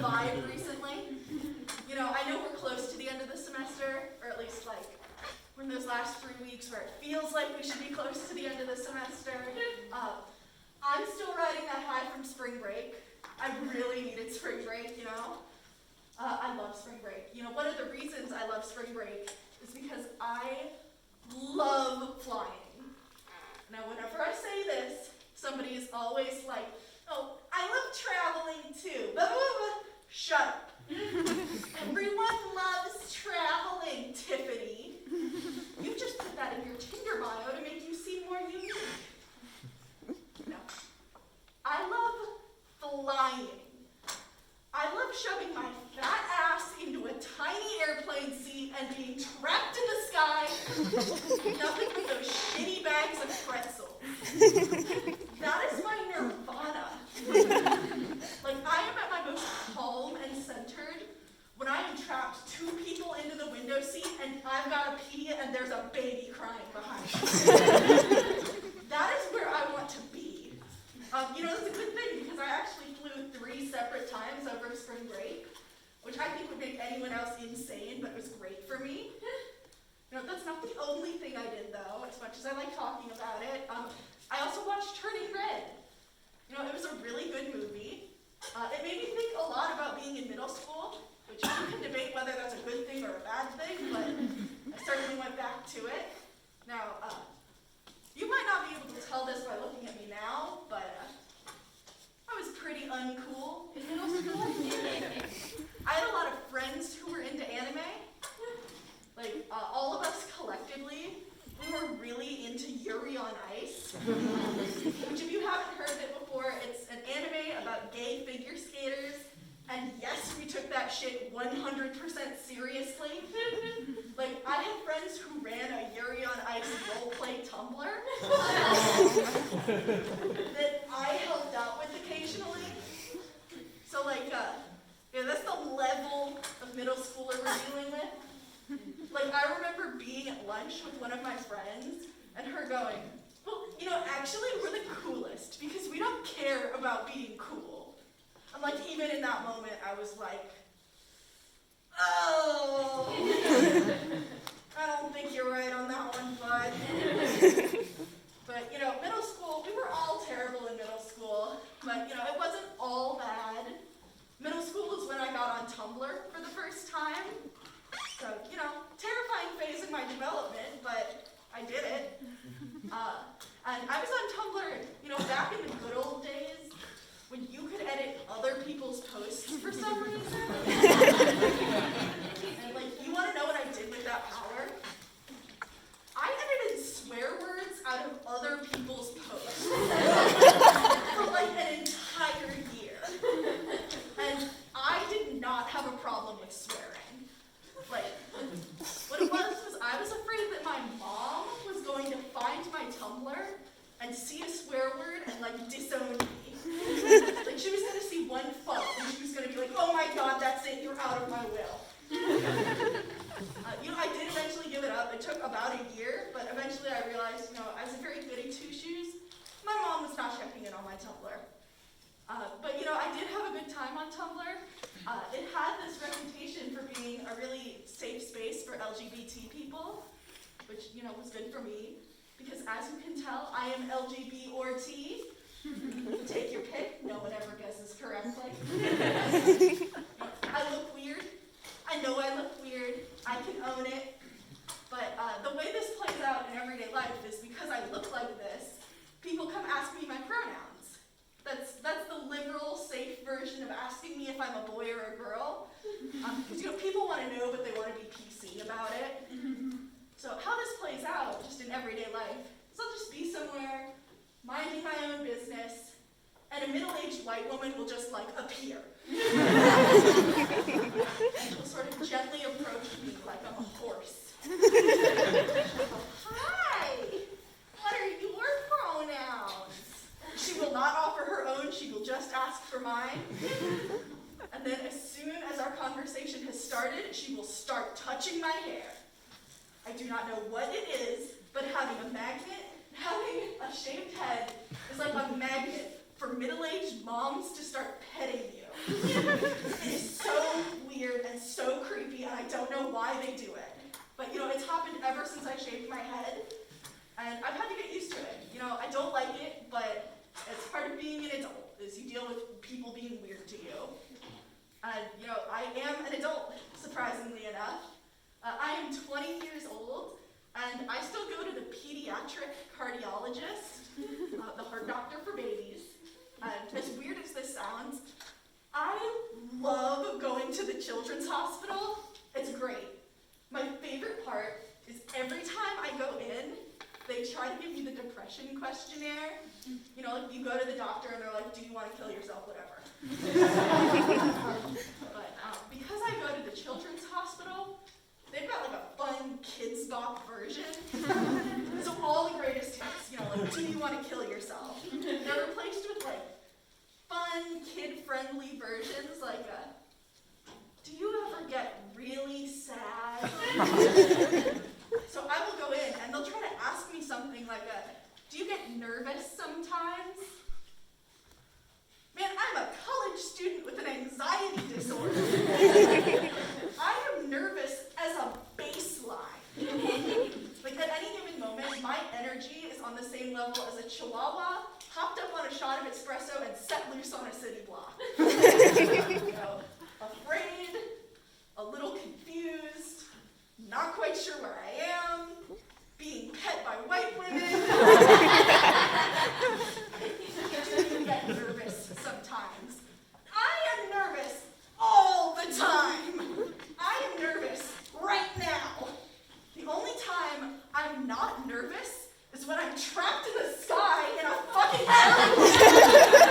vibe recently. You know, I know we're close to the end of the semester, or at least like we're in those last 3 weeks where it feels like we should be close to the end of the semester. I'm still riding that high from spring break. I really needed spring break, you know. I love spring break. You know, one of the reasons I love spring break is because I love flying. Now, whenever I say this, somebody is always like, oh, I love traveling too. Blah, blah, blah. Shut up. Everyone loves traveling, Tiffany. You just put that in your Tinder bio to make you seem more unique. No. I love flying. I love shoving my fat ass into a tiny airplane seat and being trapped in the sky, nothing but those shitty bags of pretzels. That is my nirvana. Like, I am at my most calm and centered when I am trapped 2 people into the window seat and I've got to pee and there's a baby crying behind me. That is where I want to be. You know, that's a good thing because I actually flew 3 separate times over spring break, which I think would make anyone else insane, but it was great for me. You know, that's not the only thing I did, though, as much as I like talking about it. I also watched Turning Red. You know, it was a really good movie. It made me think a lot about being in middle school, which you can debate whether that's a good thing or a bad thing, but I certainly went back to it. Now, you might not be able to tell this by looking at me now, but I was pretty uncool in middle school. I had a lot of friends who were into anime. Like, all of us collectively, we were really into Yuri on Ice. Which, if you haven't heard of it before, it's an anime about gay figure skaters. And yes, we took that shit 100% seriously. Like, I had friends who ran a Yuri on Ice roleplay Tumblr that I helped out with occasionally. So, like, yeah, that's the level of middle schooler we're dealing with. Like, I remember being at lunch with one of my friends and her going, well, you know, actually, we're the coolest because we don't care about being cool. And, like, even in that moment, I was like, oh, I don't think you're right on that one, bud. But, you know, middle school, we were all terrible in middle school, but, you know, it wasn't all bad. Middle school was when I got on Tumblr for the first time. So, you know, terrifying phase in my development, but I did it. And I was on Tumblr, you know, back in the good old days, when you could edit other people's posts for some reason. And, like, you want to know what I did with that power? I edited swear words out of other people's posts for, like, an entire year. And I did not have a problem with swearing. Like, what it was I was afraid that my mom was going to find my Tumblr and see a swear word and, like, disown me. Like, she was going to see one fuck and she was going to be like, oh my god, that's it, you're out of my will. You know, I did eventually give it up. It took about a year, but eventually I realized, you know, I was a very goody two-shoes. My mom was not checking in on my Tumblr. But, you know, I did have a good time on Tumblr. It had this reputation for being a really safe space for LGBT people, which, you know, was good for me, because as you can tell, I am LGB or T. Take your pick, no one ever guesses correctly. I look weird. I know I look weird. I can own it. But the way this plays out in everyday life is because I look like this, people come ask me my pronouns. That's the liberal, safe version of asking me if I'm a boy or a girl. Because, you know, people want to know, but they want to be PC about it. So how this plays out, just in everyday life, is I'll just be somewhere, minding my own business, and a middle-aged white woman will just, like, appear. She'll sort of gently approach me like I'm a horse. Hi! What are your pronouns? She will not offer her own, she will just ask for mine. And then as soon as our conversation has started, she will start touching my hair. I do not know what it is, but having a a shaved head is like a magnet for middle-aged moms to start petting you. It is so weird and so creepy, and I don't know why they do it. But, it's happened ever since I shaved my head, and I've had to get used to it. I don't like it, but it's part of being an adult, is you deal with people being weird to you. And, I am an adult, surprisingly enough. I am 20 years old, and I still go to the pediatric cardiologist, the heart doctor for babies. And as weird as this sounds, I love going to the children's hospital. It's great. My favorite part is every time I go in, they try to give me the depression questionnaire. Like you go to the doctor and they're like, do you want to kill yourself, whatever. But because I go to the children's hospital, they've got like a fun Kids Bop version. So all the greatest hits, like, do you want to kill yourself? They're replaced with like fun, kid-friendly versions like do you ever get really sad? So I will go in and they'll try to ask me something like do you get nervous sometimes? Man, I'm a college student with an anxiety disorder. I am nervous as a baseline. Like at any given moment, my energy is on the same level as a chihuahua hopped up on a shot of espresso and set loose on a city block. Afraid, a little confused, not quite sure where I am, being pet by white women. I do get nervous sometimes. I am nervous all the time. I am nervous right now. The only time I'm not nervous is when I'm trapped in the sky in a fucking alley.